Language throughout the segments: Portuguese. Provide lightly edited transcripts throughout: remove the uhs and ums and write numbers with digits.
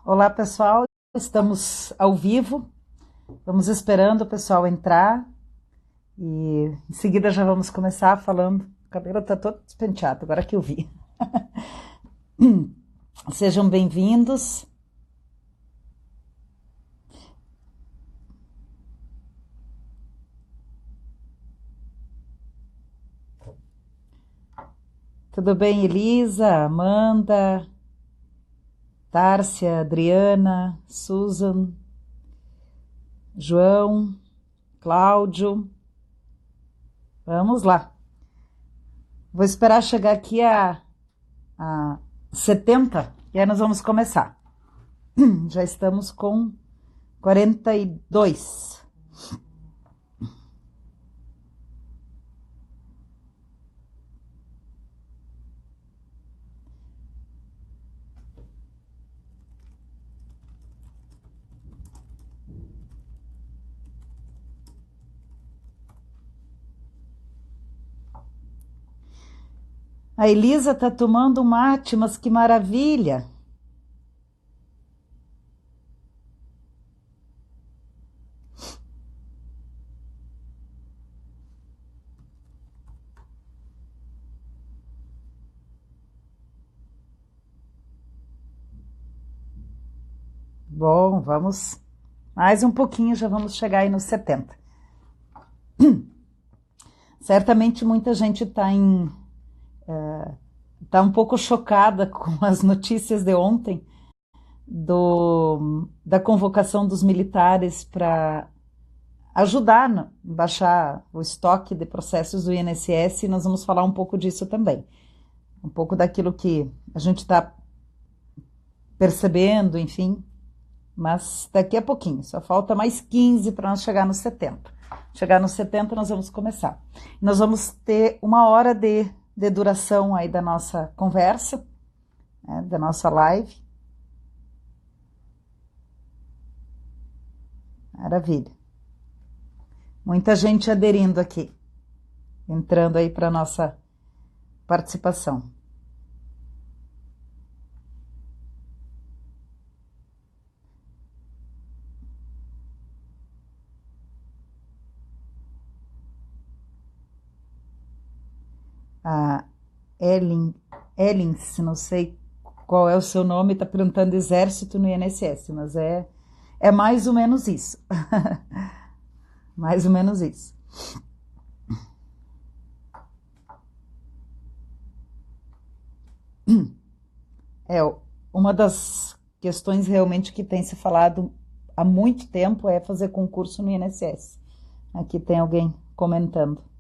Olá, pessoal. Estamos ao vivo. Vamos esperando o pessoal entrar e em seguida já vamos começar falando. O cabelo está todo despenteado, agora que eu vi. Sejam bem-vindos. Tudo bem, Elisa, Amanda, Tárcia, Adriana, Susan, João, Cláudio? Vamos lá. Vou esperar chegar aqui a 70 e aí nós vamos começar. Já estamos com 42. A Elisa tá tomando um mate, mas que maravilha! Bom, vamos mais um pouquinho, já vamos chegar aí nos 70. Certamente muita gente tá um pouco chocada com as notícias de ontem da convocação dos militares para ajudar a baixar o estoque de processos do INSS, e nós vamos falar um pouco disso também. Um pouco daquilo que a gente está percebendo, enfim, mas daqui a pouquinho, só falta mais 15 para nós chegar nos 70. Chegar nos 70 nós vamos começar. Nós vamos ter 1 hora de duração aí da nossa conversa, né, da nossa live. Maravilha. Muita gente aderindo aqui, entrando aí para nossa participação. A Ellins, não sei qual é o seu nome, está perguntando exército no INSS, mas é mais ou menos isso. Mais ou menos isso. É, uma das questões realmente que tem se falado há muito tempo é fazer concurso no INSS. Aqui tem alguém comentando.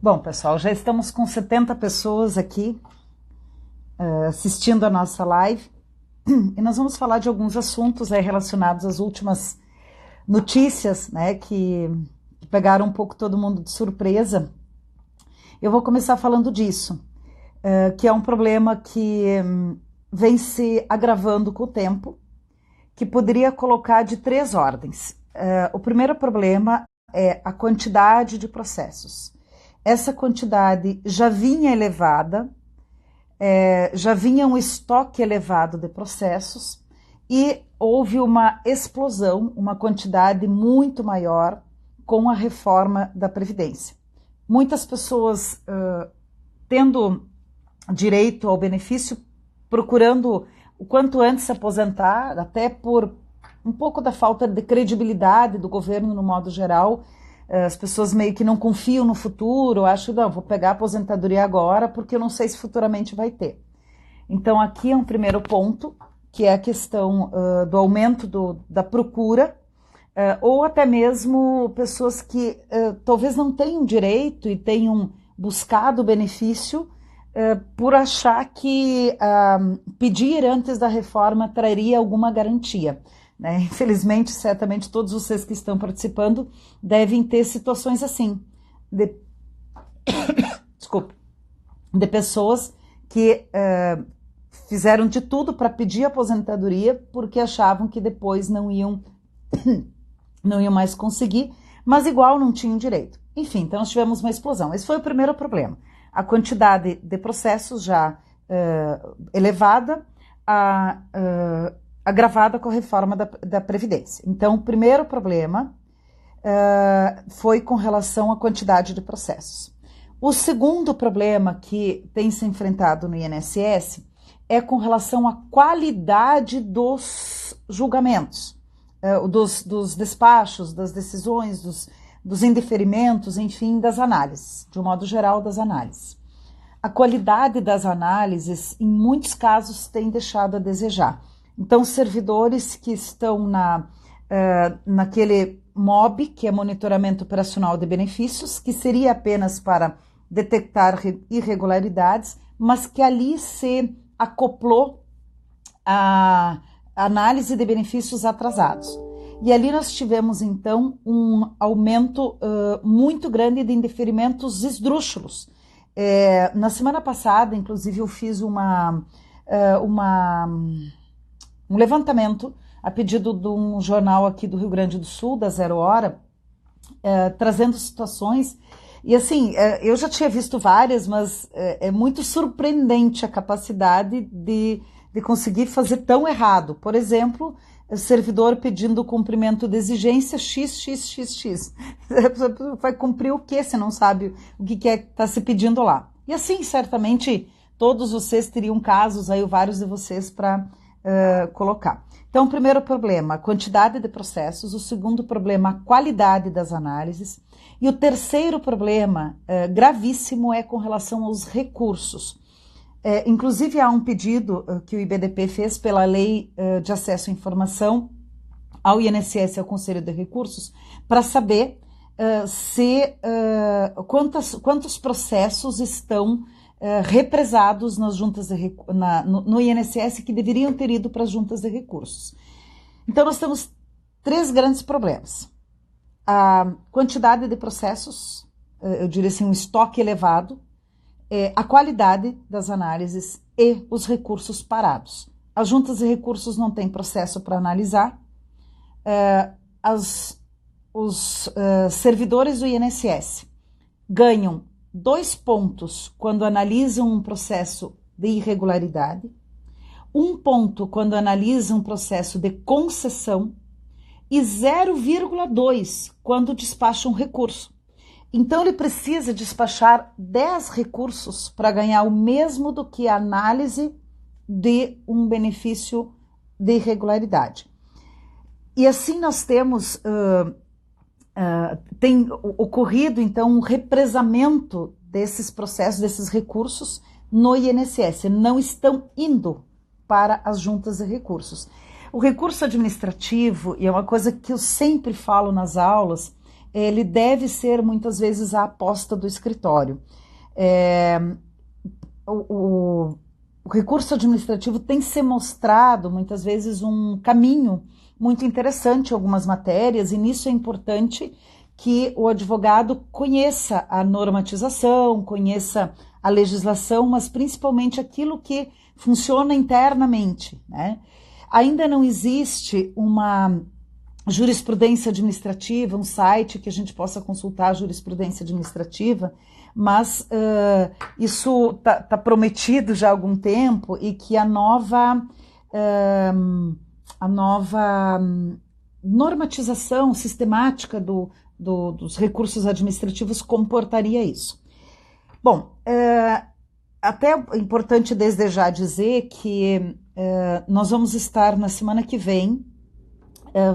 Bom, pessoal, já estamos com 70 pessoas aqui assistindo a nossa live e nós vamos falar de alguns assuntos aí relacionados às últimas notícias, né, que pegaram um pouco todo mundo de surpresa. Eu vou começar falando disso, que é um problema que vem se agravando com o tempo, que poderia colocar de 3 ordens. O primeiro problema é a quantidade de processos. Essa quantidade já vinha elevada, já vinha um estoque elevado de processos e houve uma explosão, uma quantidade muito maior com a reforma da Previdência. Muitas pessoas tendo direito ao benefício, procurando o quanto antes se aposentar, até por um pouco da falta de credibilidade do governo no modo geral. As pessoas meio que não confiam no futuro, acham, não, vou pegar a aposentadoria agora porque eu não sei se futuramente vai ter. Então aqui é um primeiro ponto, que é a questão do aumento da procura, ou até mesmo pessoas que talvez não tenham direito e tenham buscado o benefício por achar que pedir antes da reforma traria alguma garantia. Né? Infelizmente, certamente todos vocês que estão participando devem ter situações assim, desculpe, de pessoas que fizeram de tudo para pedir aposentadoria porque achavam que depois não iam mais conseguir, mas igual não tinham direito. Enfim, então nós tivemos uma explosão. Esse foi o primeiro problema. A quantidade de processos já elevada, agravada com a reforma da Previdência. Então, o primeiro problema foi com relação à quantidade de processos. O segundo problema que tem se enfrentado no INSS é com relação à qualidade dos julgamentos, dos despachos, das decisões, dos indeferimentos, enfim, das análises, de um modo geral, das análises. A qualidade das análises, em muitos casos, tem deixado a desejar. Então, servidores que estão naquele MOB, que é Monitoramento Operacional de Benefícios, que seria apenas para detectar irregularidades, mas que ali se acoplou a análise de benefícios atrasados. E ali nós tivemos, então, um aumento muito grande de indeferimentos esdrúxulos. Na semana passada, inclusive, eu fiz um levantamento a pedido de um jornal aqui do Rio Grande do Sul, da Zero Hora, trazendo situações. E assim, eu já tinha visto várias, mas é muito surpreendente a capacidade de conseguir fazer tão errado. Por exemplo, o servidor pedindo o cumprimento de exigência XXXX. Vai cumprir o quê? Você não sabe o que está se pedindo lá. E assim, certamente, todos vocês teriam casos, aí vários de vocês para colocar. Então, o primeiro problema, a quantidade de processos. O segundo problema, a qualidade das análises. E o terceiro problema gravíssimo é com relação aos recursos. Inclusive, há um pedido que o IBDP fez pela Lei de Acesso à Informação ao INSS e ao Conselho de Recursos para saber quantos processos estão represados nas juntas no INSS que deveriam ter ido para as juntas de recursos. Então, nós temos 3 grandes problemas. A quantidade de processos, eu diria assim, um estoque elevado, a qualidade das análises e os recursos parados. As juntas de recursos não têm processo para analisar, os servidores do INSS ganham 2 pontos quando analisam um processo de irregularidade, 1 ponto quando analisam um processo de concessão e 0,2 quando despacham um recurso. Então, ele precisa despachar 10 recursos para ganhar o mesmo do que a análise de um benefício de irregularidade. E assim nós temos, tem ocorrido, então, um represamento desses processos, desses recursos no INSS. Não estão indo para as juntas de recursos. O recurso administrativo, e é uma coisa que eu sempre falo nas aulas, ele deve ser muitas vezes a aposta do escritório. O recurso administrativo tem se mostrado muitas vezes um caminho muito interessante em algumas matérias, e nisso é importante que o advogado conheça a normatização, conheça a legislação, mas principalmente aquilo que funciona internamente, né? Ainda não existe uma jurisprudência administrativa, um site que a gente possa consultar a jurisprudência administrativa, mas isso tá prometido já há algum tempo, e que a nova normatização sistemática dos recursos administrativos comportaria isso. Bom, até é importante desde já dizer que nós vamos estar na semana que vem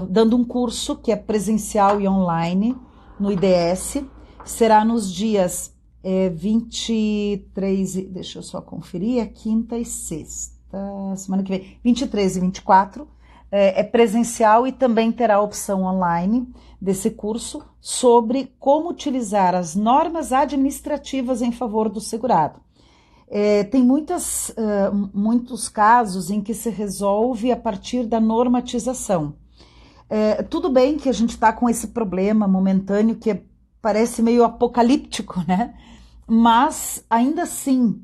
dando um curso que é presencial e online no IDS. Será nos dias 23, deixa eu só conferir, quinta e sexta, semana que vem, 23 e 24, é presencial, e também terá a opção online desse curso sobre como utilizar as normas administrativas em favor do segurado. Tem muitos casos em que se resolve a partir da normatização. Tudo bem que a gente está com esse problema momentâneo que parece meio apocalíptico, né? Mas, ainda assim,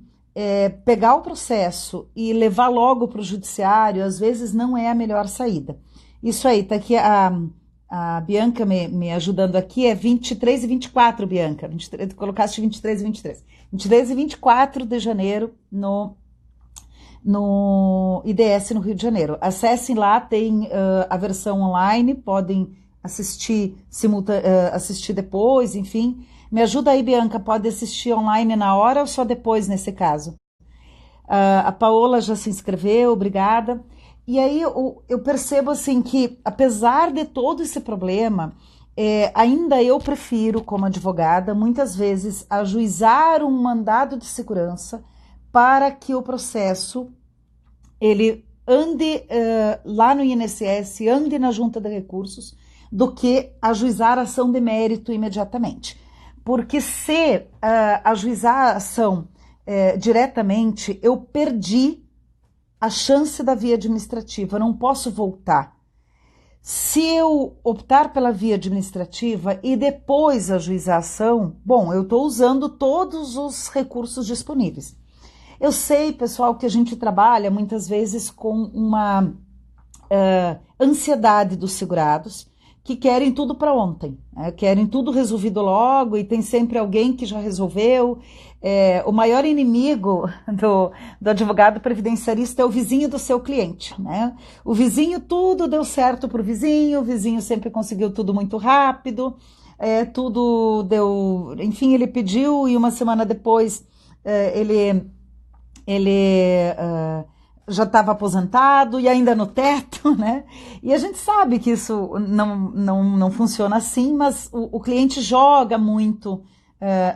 pegar o processo e levar logo para o judiciário, às vezes não é a melhor saída. Isso aí, tá aqui a Bianca me ajudando aqui, é 23 e 24, Bianca. 23, colocaste 23 e 23. 23 e 24 de janeiro no IDS no Rio de Janeiro. Acessem lá, tem a versão online, podem assistir depois, enfim. Me ajuda aí, Bianca, pode assistir online na hora ou só depois, nesse caso? A Paola já se inscreveu, obrigada. E aí eu percebo assim que, apesar de todo esse problema, ainda eu prefiro, como advogada, muitas vezes ajuizar um mandado de segurança para que o processo ele ande lá no INSS, ande na junta de recursos, do que ajuizar a ação de mérito imediatamente. Porque se ajuizar a ação diretamente, eu perdi a chance da via administrativa, eu não posso voltar. Se eu optar pela via administrativa e depois ajuizar a ação, bom, eu estou usando todos os recursos disponíveis. Eu sei, pessoal, que a gente trabalha muitas vezes com uma ansiedade dos segurados, que querem tudo para ontem, né? Querem tudo resolvido logo e tem sempre alguém que já resolveu. O maior inimigo do advogado previdenciarista é o vizinho do seu cliente, né? O vizinho, tudo deu certo para o vizinho sempre conseguiu tudo muito rápido, tudo deu, enfim, ele pediu e uma semana depois ele já estava aposentado e ainda no teto, né? E a gente sabe que isso não funciona assim, mas o cliente joga muito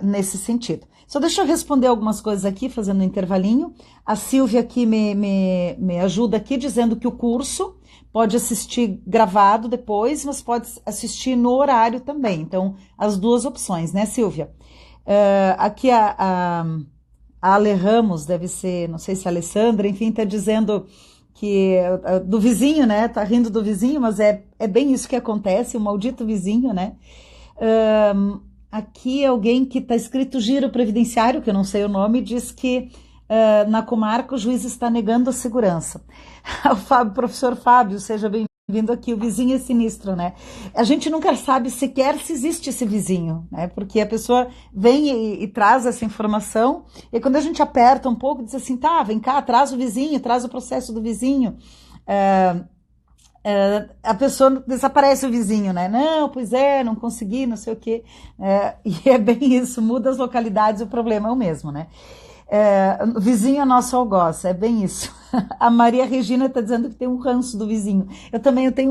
nesse sentido. Só deixa eu responder algumas coisas aqui, fazendo um intervalinho. A Silvia aqui me ajuda aqui, dizendo que o curso pode assistir gravado depois, mas pode assistir no horário também. Então, as duas opções, né, Silvia? Aqui a Ale Ramos, deve ser, não sei se é a Alessandra, enfim, está dizendo que do vizinho, né? Tá rindo do vizinho, mas é bem isso que acontece, o maldito vizinho, né? Aqui alguém que está escrito giro previdenciário, que eu não sei o nome, diz que na comarca o juiz está negando a segurança. O professor Fábio, seja bem-vindo aqui, o vizinho é sinistro, né? A gente nunca sabe sequer se existe esse vizinho, né? Porque a pessoa vem e traz essa informação, e quando a gente aperta um pouco, diz assim, tá, vem cá, traz o vizinho, traz o processo do vizinho. A pessoa desaparece o vizinho, né? Não, pois não consegui, não sei o quê. E é bem isso, muda as localidades, o problema é o mesmo, né? O vizinho é nosso algoz, é bem isso. A Maria Regina está dizendo que tem um ranço do vizinho.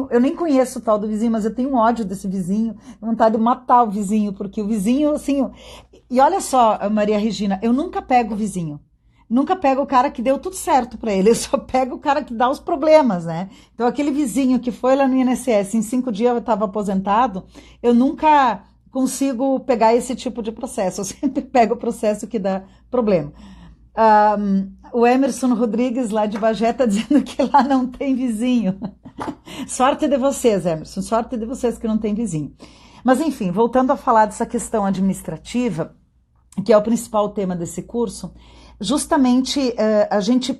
Eu nem conheço o tal do vizinho, mas eu tenho um ódio desse vizinho, vontade de matar o vizinho, porque o vizinho, assim... E olha só, Maria Regina, eu nunca pego o vizinho. Nunca pego o cara que deu tudo certo para ele, eu só pego o cara que dá os problemas, né? Então, aquele vizinho que foi lá no INSS, em 5 dias eu estava aposentado, eu nunca consigo pegar esse tipo de processo, eu sempre pego o processo que dá problema. O Emerson Rodrigues, lá de Bagé, está dizendo que lá não tem vizinho. Sorte de vocês, Emerson, sorte de vocês que não tem vizinho. Mas, enfim, voltando a falar dessa questão administrativa, que é o principal tema desse curso, justamente a gente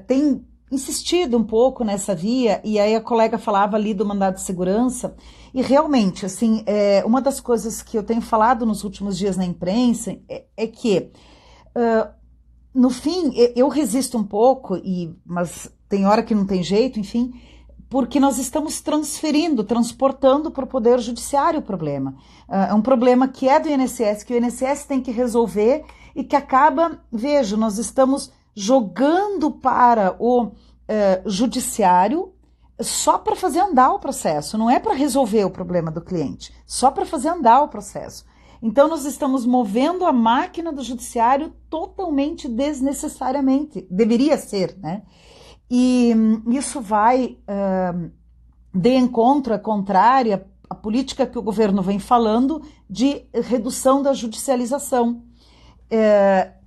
tem insistido um pouco nessa via, e aí a colega falava ali do mandado de segurança, e realmente, assim, uma das coisas que eu tenho falado nos últimos dias na imprensa é que, no fim, eu resisto um pouco, mas tem hora que não tem jeito, enfim, porque nós estamos transportando para o Poder Judiciário o problema. É um problema que é do INSS, que o INSS tem que resolver e que acaba, veja, nós estamos jogando para o Judiciário só para fazer andar o processo, não é para resolver o problema do cliente, só para fazer andar o processo. Então, nós estamos movendo a máquina do Judiciário totalmente desnecessariamente, deveria ser, né? E isso vai de encontro, é contrária à política que o governo vem falando de redução da judicialização.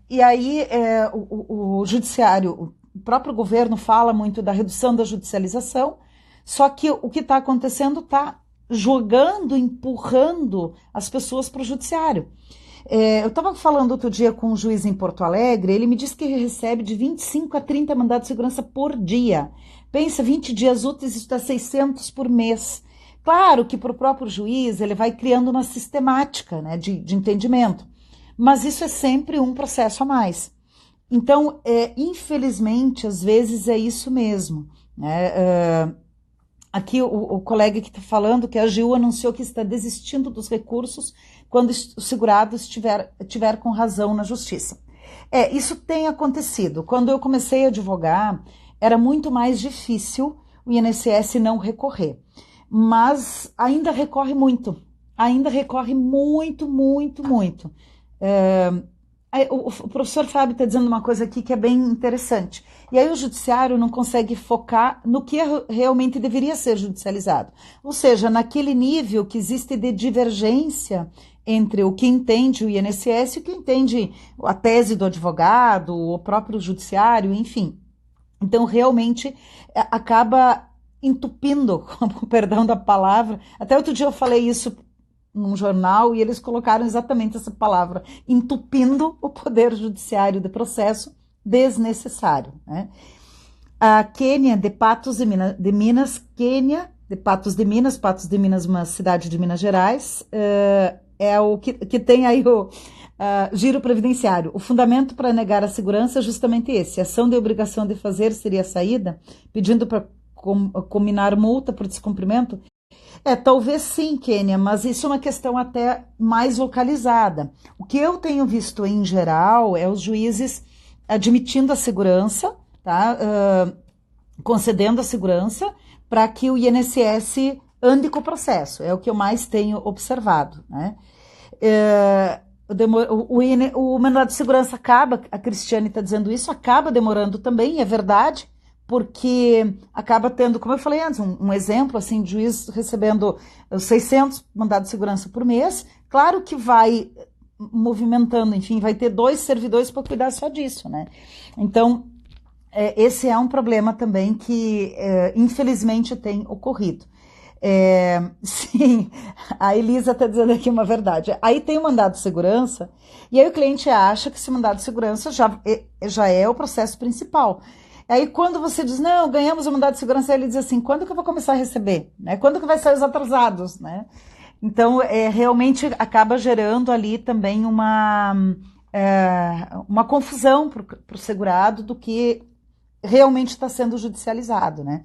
E aí o judiciário, o próprio governo fala muito da redução da judicialização, só que o que está acontecendo está jogando, empurrando as pessoas para o judiciário. Eu estava falando outro dia com um juiz em Porto Alegre, ele me disse que recebe de 25 a 30 mandados de segurança por dia. Pensa, 20 dias úteis, isso dá 600 por mês. Claro que para o próprio juiz ele vai criando uma sistemática, né, de entendimento, mas isso é sempre um processo a mais. Então, infelizmente, às vezes é isso mesmo, né? Aqui o colega que está falando que a AGU anunciou que está desistindo dos recursos quando o segurado tiver com razão na justiça. Isso tem acontecido. Quando eu comecei a advogar, era muito mais difícil o INSS não recorrer. Mas ainda recorre muito. Ainda recorre muito, muito, muito. O professor Fábio está dizendo uma coisa aqui que é bem interessante. E aí o judiciário não consegue focar no que realmente deveria ser judicializado. Ou seja, naquele nível que existe de divergência entre o que entende o INSS e o que entende a tese do advogado, o próprio judiciário, enfim. Então, realmente, acaba entupindo, com perdão da palavra. Até outro dia eu falei isso num jornal e eles colocaram exatamente essa palavra, entupindo o poder judiciário de processo desnecessário, né? A Quênia de Patos de Minas, Quênia de Patos de Minas, uma cidade de Minas Gerais, é o que tem aí o giro previdenciário. O fundamento para negar a segurança é justamente esse. A ação de obrigação de fazer seria a saída, pedindo para combinar multa por descumprimento. Talvez sim, Quênia, mas isso é uma questão até mais localizada. O que eu tenho visto em geral é os juízes admitindo a segurança, tá? Concedendo a segurança para que o INSS ande com o processo. É o que eu mais tenho observado, né? O mandado de segurança acaba, a Cristiane está dizendo isso, acaba demorando também, é verdade, porque acaba tendo, como eu falei antes, um exemplo assim, de juiz recebendo 600 mandados de segurança por mês, claro que vai movimentando, enfim, vai ter 2 servidores para cuidar só disso, né? Então, esse é um problema também que, infelizmente, tem ocorrido. Sim, a Elisa está dizendo aqui uma verdade. Aí tem o mandado de segurança, e aí o cliente acha que esse mandado de segurança já é o processo principal. Aí quando você diz, não, ganhamos o mandado de segurança, ele diz assim, quando que eu vou começar a receber? Né? Quando que vai sair os atrasados? Né? Então, realmente acaba gerando ali também uma confusão para o segurado do que realmente está sendo judicializado. Né?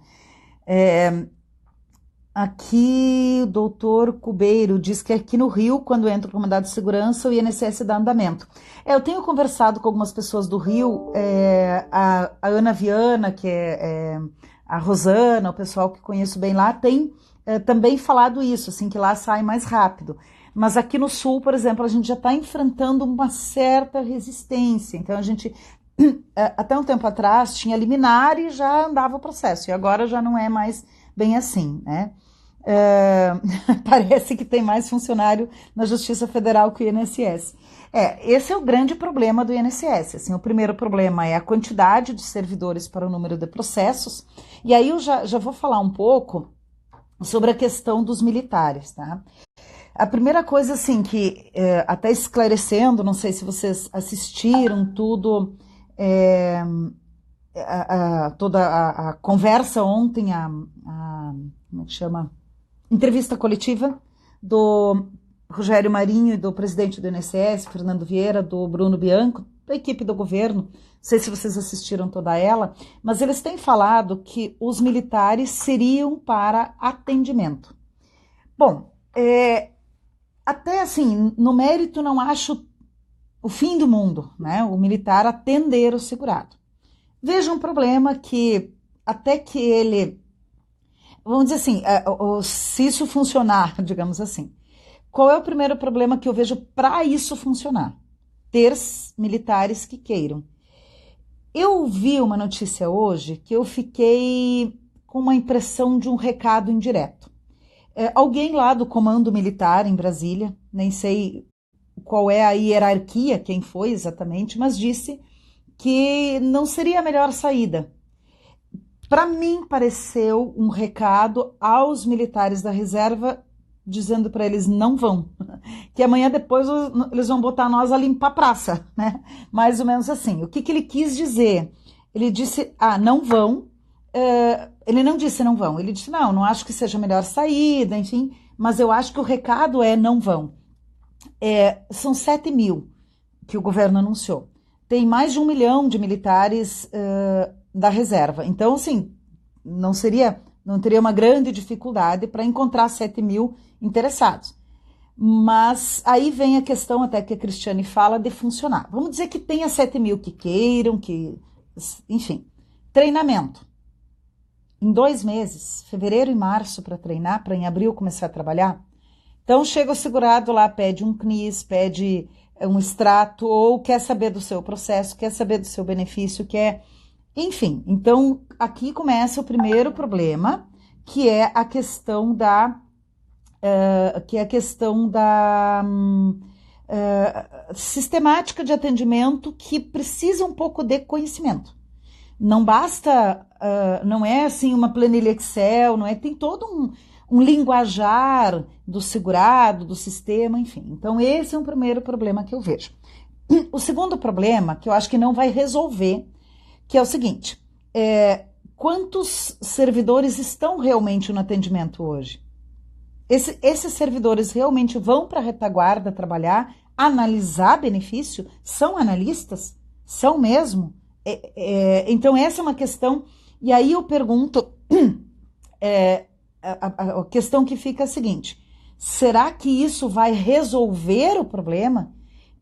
Aqui o doutor Cubeiro diz que aqui no Rio, quando entra com mandado de segurança, o INSS dá andamento. Eu tenho conversado com algumas pessoas do Rio, a Ana Viana, que é a Rosana, o pessoal que conheço bem lá, tem também falado isso, assim, que lá sai mais rápido. Mas aqui no Sul, por exemplo, a gente já está enfrentando uma certa resistência. Então, a gente, até um tempo atrás, tinha liminar e já andava o processo. E agora já não é mais bem assim, né? Parece que tem mais funcionário na Justiça Federal que o INSS. Esse é o grande problema do INSS. Assim, o primeiro problema é a quantidade de servidores para o número de processos. E aí eu já vou falar um pouco sobre a questão dos militares, tá? A primeira coisa, assim, que até esclarecendo, não sei se vocês assistiram tudo, toda a conversa ontem, como é que chama? Entrevista coletiva do Rogério Marinho e do presidente do INSS, Fernando Vieira, do Bruno Bianco, da equipe do governo, não sei se vocês assistiram toda ela, mas eles têm falado que os militares seriam para atendimento. Bom, até assim, no mérito não acho o fim do mundo, né? O militar atender o segurado. Veja um problema que até que ele, vamos dizer assim, se isso funcionar, digamos assim, qual é o primeiro problema que eu vejo para isso funcionar? Ter militares que queiram. Eu vi uma notícia hoje que eu fiquei com uma impressão de um recado indireto. Alguém lá do comando militar em Brasília, nem sei qual é a hierarquia, quem foi exatamente, mas disse que não seria a melhor saída. Para mim, pareceu um recado aos militares da reserva dizendo para eles não vão, que amanhã depois eles vão botar nós a limpar a praça, né? Mais ou menos assim. O que ele quis dizer? Ele disse, não vão. Ele não disse não vão, ele disse não acho que seja a melhor saída, enfim, mas eu acho que o recado é não vão. São 7 mil que o governo anunciou. Tem mais de 1 milhão de militares da reserva. Então, assim, não teria uma grande dificuldade para encontrar 7 mil interessados. Mas aí vem a questão, até que a Cristiane fala, de funcionar. Vamos dizer que tenha 7 mil que queiram, enfim, treinamento. Em 2 meses, fevereiro e março, para treinar, para em abril começar a trabalhar. Então, chega o segurado lá, pede um CNIS, pede um extrato, ou quer saber do seu processo, quer saber do seu benefício, enfim. Então, aqui começa o primeiro problema, que é a questão da sistemática de atendimento, que precisa um pouco de conhecimento. Não basta, não é assim uma planilha Excel, não é, tem todo um linguajar do segurado, do sistema, enfim. Então, esse é um primeiro problema que eu vejo. O segundo problema, que eu acho que não vai resolver, que é o seguinte, quantos servidores estão realmente no atendimento hoje? Esses servidores realmente vão para a retaguarda trabalhar, analisar benefício? São analistas? São mesmo? Então, essa é uma questão. E aí eu pergunto, a questão que fica é a seguinte: será que isso vai resolver o problema?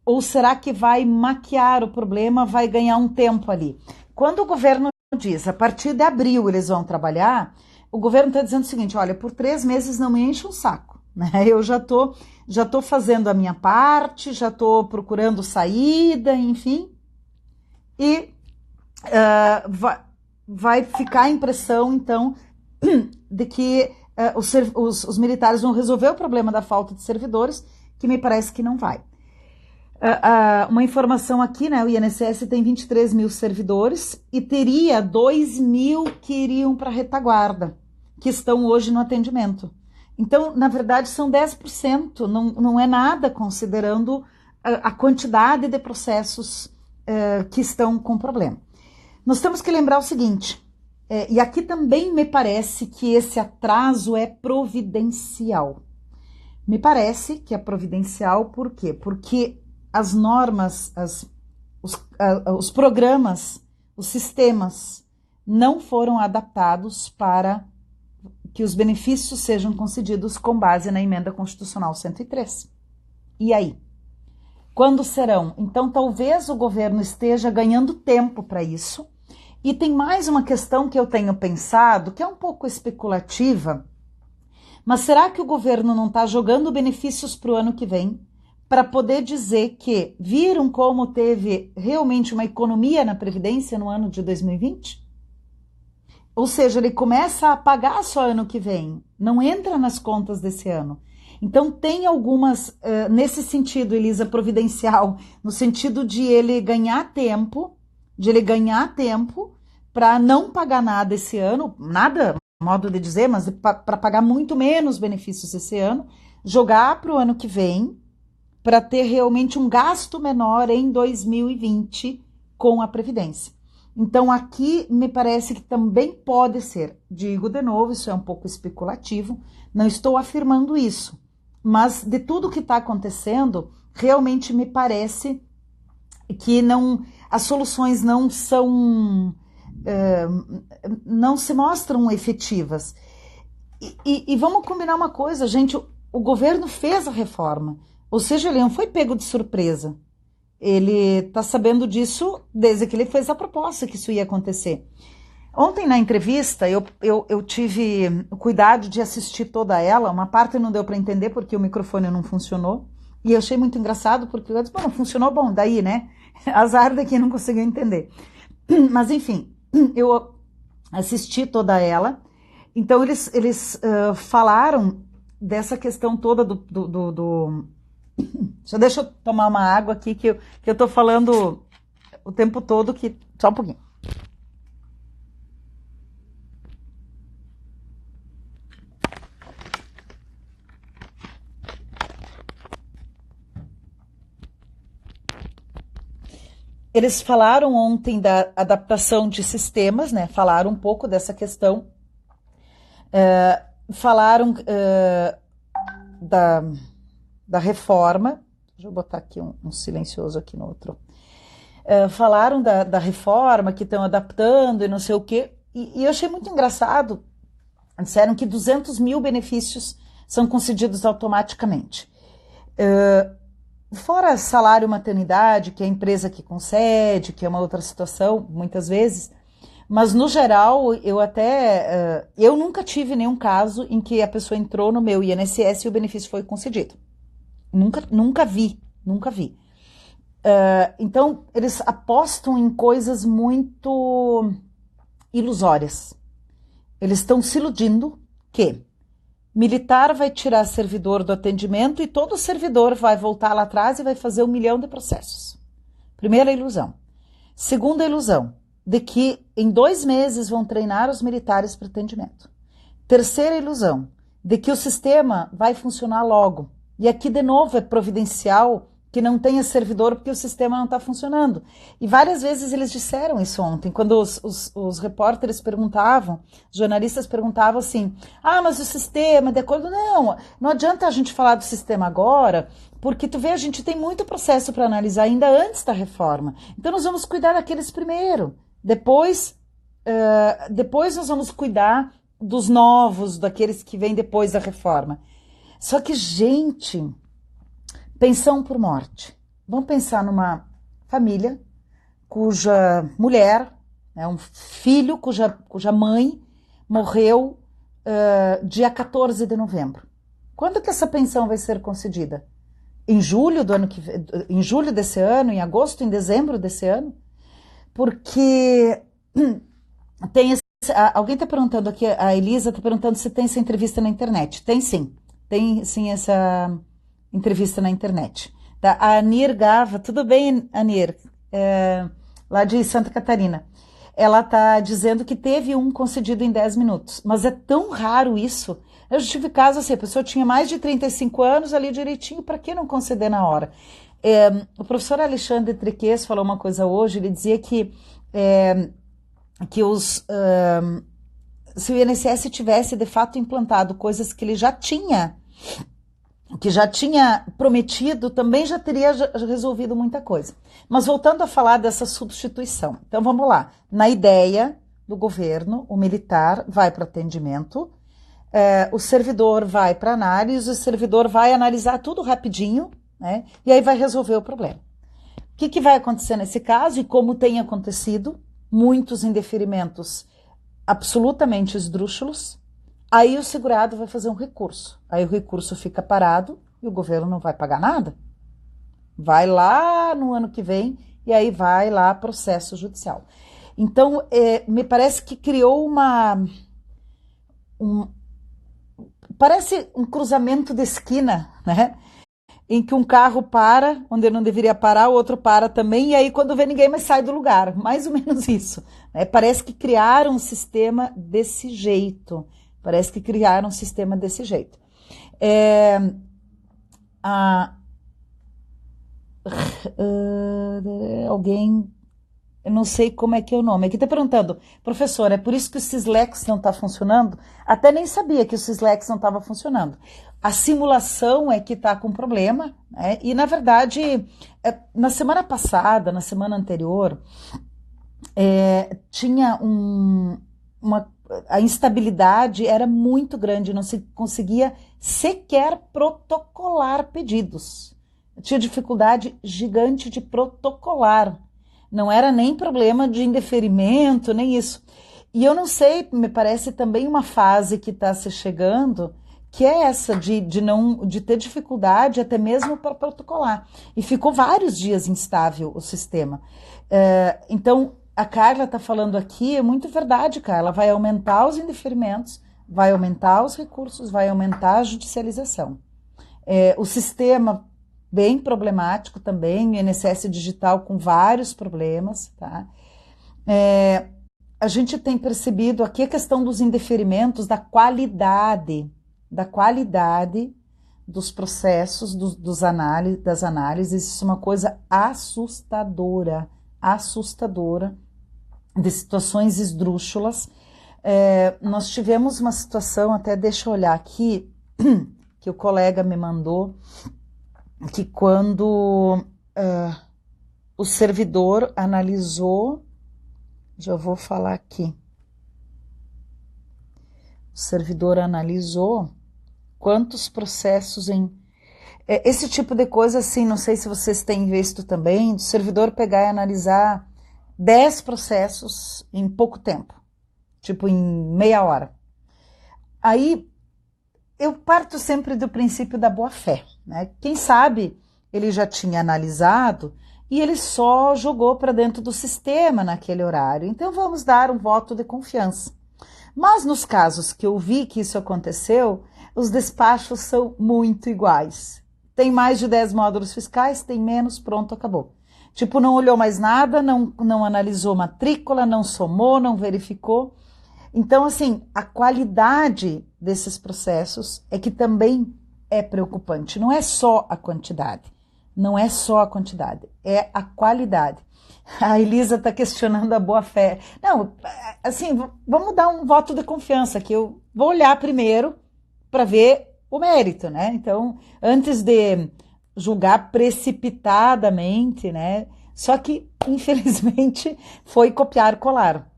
Ou será que vai maquiar o problema, vai ganhar um tempo ali? Quando o governo diz, a partir de abril eles vão trabalhar, o governo está dizendo o seguinte, olha, por 3 meses não me enche um saco, né? Eu já tô fazendo a minha parte, já estou procurando saída, enfim, e vai ficar a impressão, então, de que os militares vão resolver o problema da falta de servidores, que me parece que não vai. Uma informação aqui, né? O INSS tem 23 mil servidores e teria 2 mil que iriam para a retaguarda, que estão hoje no atendimento. Então, na verdade, são 10%, não é nada considerando a quantidade de processos que estão com problema. Nós temos que lembrar o seguinte, e aqui também me parece que esse atraso é providencial. Me parece que é providencial, por quê? Porque as normas, os programas, os sistemas não foram adaptados para que os benefícios sejam concedidos com base na Emenda Constitucional 103. E aí? Quando serão? Então, talvez o governo esteja ganhando tempo para isso. E tem mais uma questão que eu tenho pensado, que é um pouco especulativa, mas será que o governo não está jogando benefícios para o ano que vem, para poder dizer que viram como teve realmente uma economia na Previdência no ano de 2020? Ou seja, ele começa a pagar só ano que vem, não entra nas contas desse ano. Então, tem algumas, nesse sentido, Elisa, providencial, no sentido de ele ganhar tempo, para não pagar nada esse ano, nada, modo de dizer, mas para pagar muito menos benefícios esse ano, jogar para o ano que vem, para ter realmente um gasto menor em 2020 com a Previdência. Então, aqui me parece que também pode ser, digo de novo, isso é um pouco especulativo, não estou afirmando isso, mas de tudo que está acontecendo, realmente me parece que as soluções não se mostram efetivas. E vamos combinar uma coisa, gente, o governo fez a reforma, ou seja, ele não foi pego de surpresa. Ele está sabendo disso desde que ele fez a proposta que isso ia acontecer. Ontem, na entrevista, eu tive o cuidado de assistir toda ela. Uma parte não deu para entender porque o microfone não funcionou. E eu achei muito engraçado porque eu disse, bom, não funcionou, bom, daí, né? Azar de quem não conseguiu entender. Mas, enfim, eu assisti toda ela. Então, eles falaram dessa questão toda Só deixa eu tomar uma água aqui, que eu tô falando o tempo todo, só um pouquinho. Eles falaram ontem da adaptação de sistemas, né? Falaram um pouco dessa questão. Falaram da reforma. Deixa eu botar aqui um silencioso aqui no outro. Falaram da reforma, que estão adaptando e não sei o quê. E eu achei muito engraçado. Disseram que 200 mil benefícios são concedidos automaticamente. Fora salário maternidade, que é a empresa que concede, que é uma outra situação, muitas vezes, mas no geral, eu nunca tive nenhum caso em que a pessoa entrou no meu INSS e o benefício foi concedido. Nunca vi. Então, eles apostam em coisas muito ilusórias. Eles estão se iludindo que militar vai tirar servidor do atendimento e todo servidor vai voltar lá atrás e vai fazer 1 milhão de processos. Primeira ilusão. Segunda ilusão, de que em 2 meses vão treinar os militares para atendimento. Terceira ilusão, de que o sistema vai funcionar logo. E aqui, de novo, é providencial que não tenha servidor porque o sistema não está funcionando. E várias vezes eles disseram isso ontem, quando os repórteres perguntavam, os jornalistas perguntavam assim, mas o sistema, de acordo... Não adianta a gente falar do sistema agora, porque tu vê, a gente tem muito processo para analisar ainda antes da reforma. Então nós vamos cuidar daqueles primeiro. Depois nós vamos cuidar dos novos, daqueles que vêm depois da reforma. Só que, gente... Pensão por morte. Vamos pensar numa família cuja mulher, um filho cuja mãe morreu dia 14 de novembro. Quando que essa pensão vai ser concedida? Em julho em julho desse ano, em agosto, em dezembro desse ano? Porque alguém está perguntando aqui, a Elisa está perguntando se tem essa entrevista na internet. Tem sim essa entrevista na internet. A Anir Gava, tudo bem, Anir? Lá de Santa Catarina. Ela está dizendo que teve um concedido em 10 minutos, mas é tão raro isso. Eu já tive caso assim, a pessoa tinha mais de 35 anos ali direitinho, para que não conceder na hora? O professor Alexandre Triques falou uma coisa hoje, ele dizia que se o INSS tivesse de fato implantado coisas que ele já tinha prometido, também já teria resolvido muita coisa. Mas voltando a falar dessa substituição. Então vamos lá. Na ideia do governo, o militar vai para atendimento, o servidor vai para análise, o servidor vai analisar tudo rapidinho, né? E aí vai resolver o problema. O que vai acontecer nesse caso e como tem acontecido? Muitos indeferimentos absolutamente esdrúxulos. Aí o segurado vai fazer um recurso. Aí o recurso fica parado e o governo não vai pagar nada. Vai lá no ano que vem e aí vai lá processo judicial. Então, me parece que criou parece um cruzamento de esquina, né? Em que um carro para onde não deveria parar, o outro para também, e aí quando vê ninguém mais sai do lugar. Mais ou menos isso, né? Parece que criaram um sistema desse jeito. Alguém, eu não sei como é que é o nome, aqui está perguntando, professor, é por isso que o Sislex não está funcionando? Até nem sabia que o Sislex não estava funcionando. A simulação é que está com problema, né? E na verdade, na semana passada, na semana anterior, tinha a instabilidade era muito grande, não se conseguia sequer protocolar pedidos. Tinha dificuldade gigante de protocolar. Não era nem problema de indeferimento, nem isso. E eu não sei, me parece também uma fase que está se chegando, que é essa de ter dificuldade até mesmo para protocolar. E ficou vários dias instável o sistema. Então, a Carla está falando aqui, é muito verdade, Carla, vai aumentar os indeferimentos, vai aumentar os recursos, vai aumentar a judicialização. O sistema bem problemático também, o INSS digital com vários problemas, tá? A gente tem percebido aqui a questão dos indeferimentos, da qualidade dos processos, das análises, isso é uma coisa assustadora, assustadora, de situações esdrúxulas. Nós tivemos uma situação, até deixa eu olhar aqui, que o colega me mandou, que quando o servidor analisou, já vou falar aqui, o servidor analisou quantos processos esse tipo de coisa, assim, não sei se vocês têm visto também, do servidor pegar e analisar 10 processos em pouco tempo, tipo em meia hora. Aí eu parto sempre do princípio da boa-fé, né? Quem sabe ele já tinha analisado e ele só jogou para dentro do sistema naquele horário. Então vamos dar um voto de confiança. Mas nos casos que eu vi que isso aconteceu, os despachos são muito iguais. Tem mais de 10 módulos fiscais, tem menos, pronto, acabou. Tipo, não olhou mais nada, não analisou matrícula, não somou, não verificou. Então, assim, a qualidade desses processos é que também é preocupante. Não é só a quantidade. Não é só a quantidade, é a qualidade. A Elisa está questionando a boa-fé. Não, assim, vamos dar um voto de confiança, que eu vou olhar primeiro para ver o mérito, né? Então, antes de julgar precipitadamente, né? Só que, infelizmente, foi copiar e colar.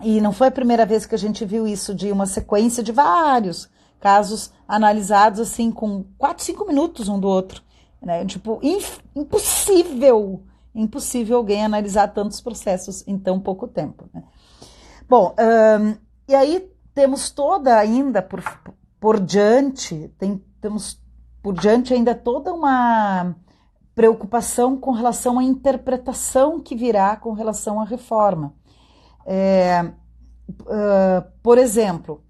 E não foi a primeira vez que a gente viu isso, de uma sequência de vários casos analisados, assim, com 4, 5 minutos um do outro. Né? Tipo, impossível alguém analisar tantos processos em tão pouco tempo. Né? Bom, e aí temos toda ainda por diante, temos por diante ainda toda uma preocupação com relação à interpretação que virá com relação à reforma. Por exemplo,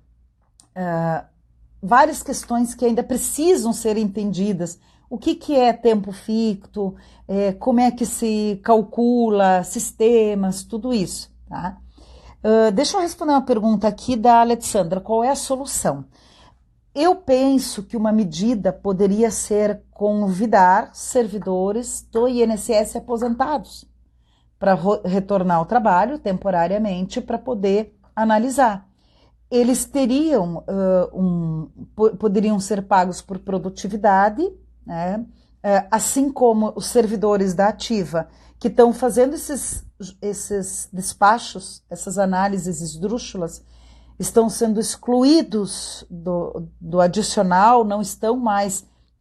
várias questões que ainda precisam ser entendidas. O que é tempo ficto, como é que se calcula, sistemas, tudo isso. Tá? Deixa eu responder uma pergunta aqui da Alexandra. Qual é a solução? Eu penso que uma medida poderia ser convidar servidores do INSS aposentados para retornar ao trabalho temporariamente para poder analisar. Eles teriam, poderiam ser pagos por produtividade, né? Assim como os servidores da ativa que estão fazendo esses despachos, essas análises esdrúxulas, estão sendo excluídos do adicional,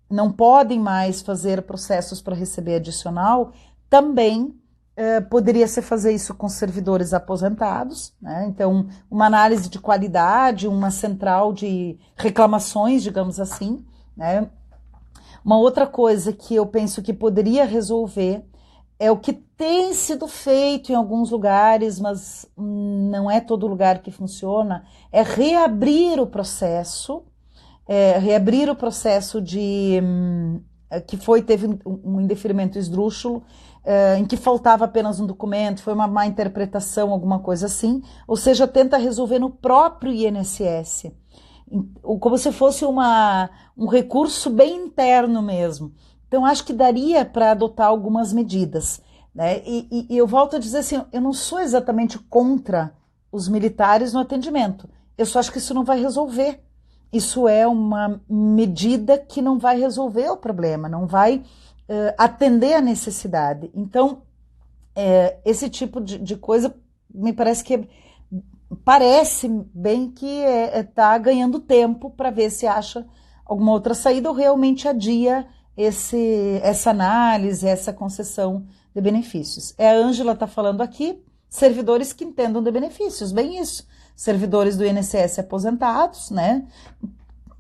não podem mais fazer processos para receber adicional, também poderia se fazer isso com servidores aposentados, né? Então, uma análise de qualidade, uma central de reclamações, digamos assim, né? Uma outra coisa que eu penso que poderia resolver é o que tem sido feito em alguns lugares, mas não é todo lugar que funciona, é reabrir o processo que teve um indeferimento esdrúxulo, em que faltava apenas um documento, foi uma má interpretação, alguma coisa assim, ou seja, tenta resolver no próprio INSS, como se fosse um recurso bem interno mesmo. Então, acho que daria para adotar algumas medidas. Né? E eu volto a dizer assim, eu não sou exatamente contra os militares no atendimento, eu só acho que isso não vai resolver. Isso é uma medida que não vai resolver o problema, não vai atender a necessidade. Então, esse tipo de coisa me parece bem que está ganhando tempo para ver se acha alguma outra saída ou realmente adia essa análise, essa concessão de benefícios. A Ângela está falando aqui, servidores que entendam de benefícios, bem isso. Servidores do INSS aposentados, né?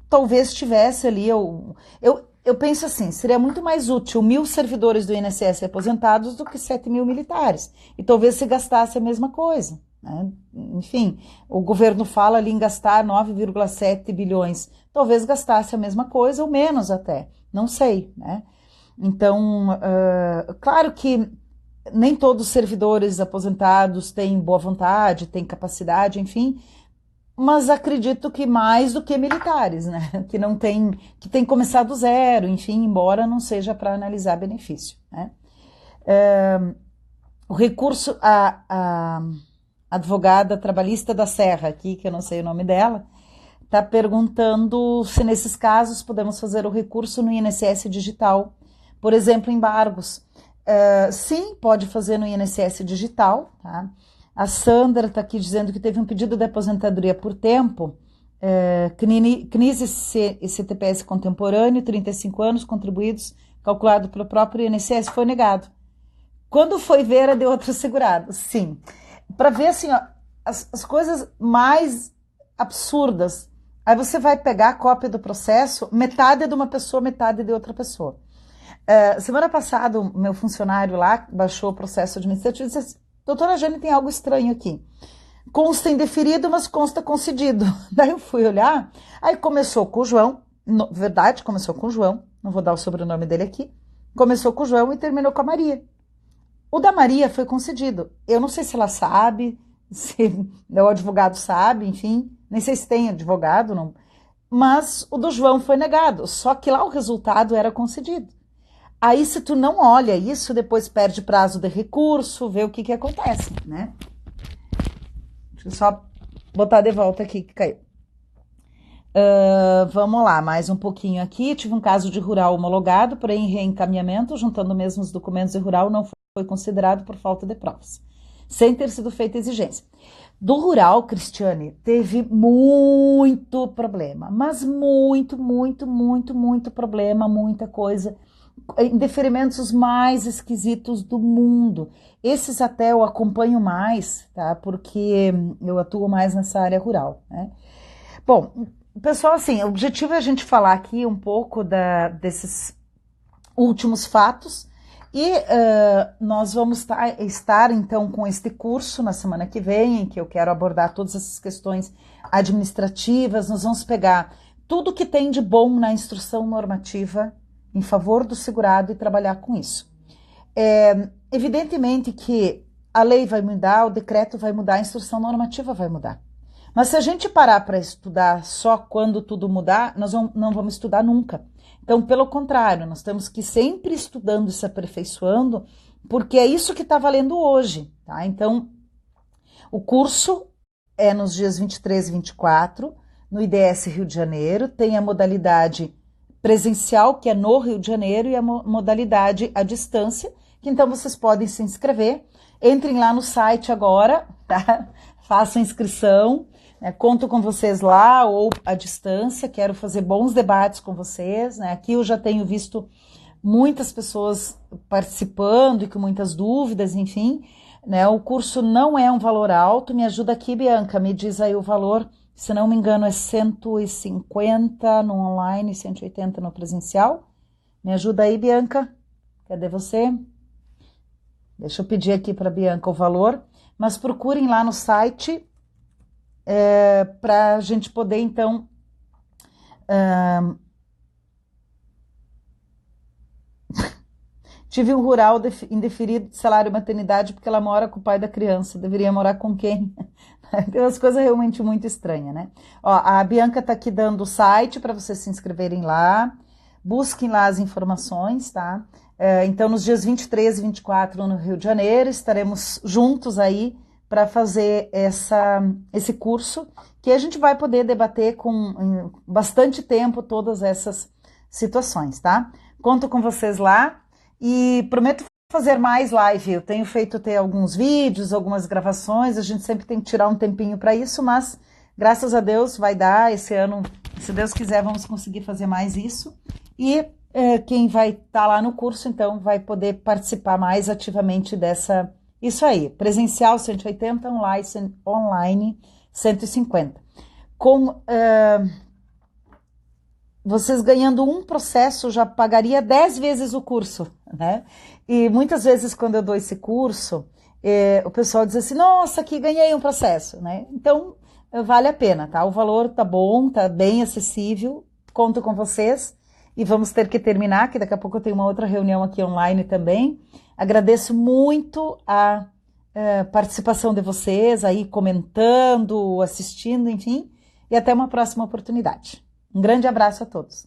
Talvez tivesse ali, eu penso assim, seria muito mais útil 1.000 servidores do INSS aposentados do que 7.000 militares. E talvez se gastasse a mesma coisa. Né? Enfim, o governo fala ali em gastar 9,7 bilhões. Talvez gastasse a mesma coisa ou menos até, não sei. Né? Então, claro que nem todos os servidores aposentados têm boa vontade, têm capacidade, enfim, mas acredito que mais do que militares, né? Que tem começado do zero, enfim, embora não seja para analisar benefício. Né? O recurso, a advogada trabalhista da Serra aqui, que eu não sei o nome dela, está perguntando se nesses casos podemos fazer o recurso no INSS digital, por exemplo, embargos. Sim, pode fazer no INSS digital, tá? A Sandra está aqui dizendo que teve um pedido de aposentadoria por tempo, CNIS e CTPS contemporâneo, 35 anos, contribuídos, calculado pelo próprio INSS, foi negado. Quando foi ver, era de outro segurado, sim. Para ver assim, ó, as coisas mais absurdas. Aí você vai pegar a cópia do processo, metade é de uma pessoa, metade é de outra pessoa. Semana passada, o meu funcionário lá baixou o processo administrativo e disse assim, doutora Jane, tem algo estranho aqui. Consta indeferido, mas consta concedido. Daí eu fui olhar, aí começou com o João, verdade, começou com o João, não vou dar o sobrenome dele aqui, começou com o João e terminou com a Maria. O da Maria foi concedido. Eu não sei se ela sabe, se o advogado sabe, enfim, nem sei se tem advogado, não. Mas o do João foi negado, só que lá o resultado era concedido. Aí se tu não olha isso, depois perde prazo de recurso, vê o que acontece, né? Deixa eu só botar de volta aqui que caiu. Vamos lá, mais um pouquinho aqui. Tive um caso de rural homologado, porém em reencaminhamento, juntando mesmo os documentos de rural, não foi considerado por falta de provas, sem ter sido feita exigência. Do rural, Cristiane, teve muito problema, mas muito problema, muita coisa, indeferimentos os mais esquisitos do mundo. Esses até eu acompanho mais, tá? Porque eu atuo mais nessa área rural, né? Bom, pessoal, assim, o objetivo é a gente falar aqui um pouco desses últimos fatos e nós vamos estar, então, com este curso na semana que vem, em que eu quero abordar todas essas questões administrativas. Nós vamos pegar tudo que tem de bom na instrução normativa em favor do segurado e trabalhar com isso. Evidentemente que a lei vai mudar, o decreto vai mudar, a instrução normativa vai mudar. Mas se a gente parar para estudar só quando tudo mudar, nós não vamos estudar nunca. Então, pelo contrário, nós temos que ir sempre estudando e se aperfeiçoando, porque é isso que está valendo hoje, tá? Então, o curso é nos dias 23 e 24, no IDS Rio de Janeiro, tem a modalidade presencial, que é no Rio de Janeiro, e a modalidade à distância, que então vocês podem se inscrever. Entrem lá no site agora, tá? Façam inscrição. Conto com vocês lá ou à distância, quero fazer bons debates com vocês, né? Aqui eu já tenho visto muitas pessoas participando e com muitas dúvidas, enfim, né? O curso não é um valor alto, me ajuda aqui, Bianca, me diz aí o valor, se não me engano é 150 no online, 180 no presencial. Me ajuda aí, Bianca, cadê você? Deixa eu pedir aqui para a Bianca o valor, mas procurem lá no site, para a gente poder, então, tive um rural indeferido de salário maternidade porque ela mora com o pai da criança, deveria morar com quem? Tem umas coisas realmente muito estranhas, né? Ó, a Bianca tá aqui dando o site para vocês se inscreverem lá, busquem lá as informações, tá? Então, nos dias 23 e 24 no Rio de Janeiro, estaremos juntos aí para fazer esse curso, que a gente vai poder debater com bastante tempo todas essas situações, tá? Conto com vocês lá e prometo fazer mais live. Eu tenho feito alguns vídeos, algumas gravações, a gente sempre tem que tirar um tempinho para isso, mas graças a Deus vai dar esse ano, se Deus quiser, vamos conseguir fazer mais isso. E quem vai estar lá no curso, então, vai poder participar mais ativamente dessa. Isso aí, presencial 180, online 150. Com vocês ganhando um processo, já pagaria 10 vezes o curso, né? E muitas vezes quando eu dou esse curso, o pessoal diz assim, nossa, aqui ganhei um processo, né? Então, vale a pena, tá? O valor tá bom, tá bem acessível, conto com vocês. E vamos ter que terminar, que daqui a pouco eu tenho uma outra reunião aqui online também. Agradeço muito a participação de vocês aí, comentando, assistindo, enfim. E até uma próxima oportunidade. Um grande abraço a todos.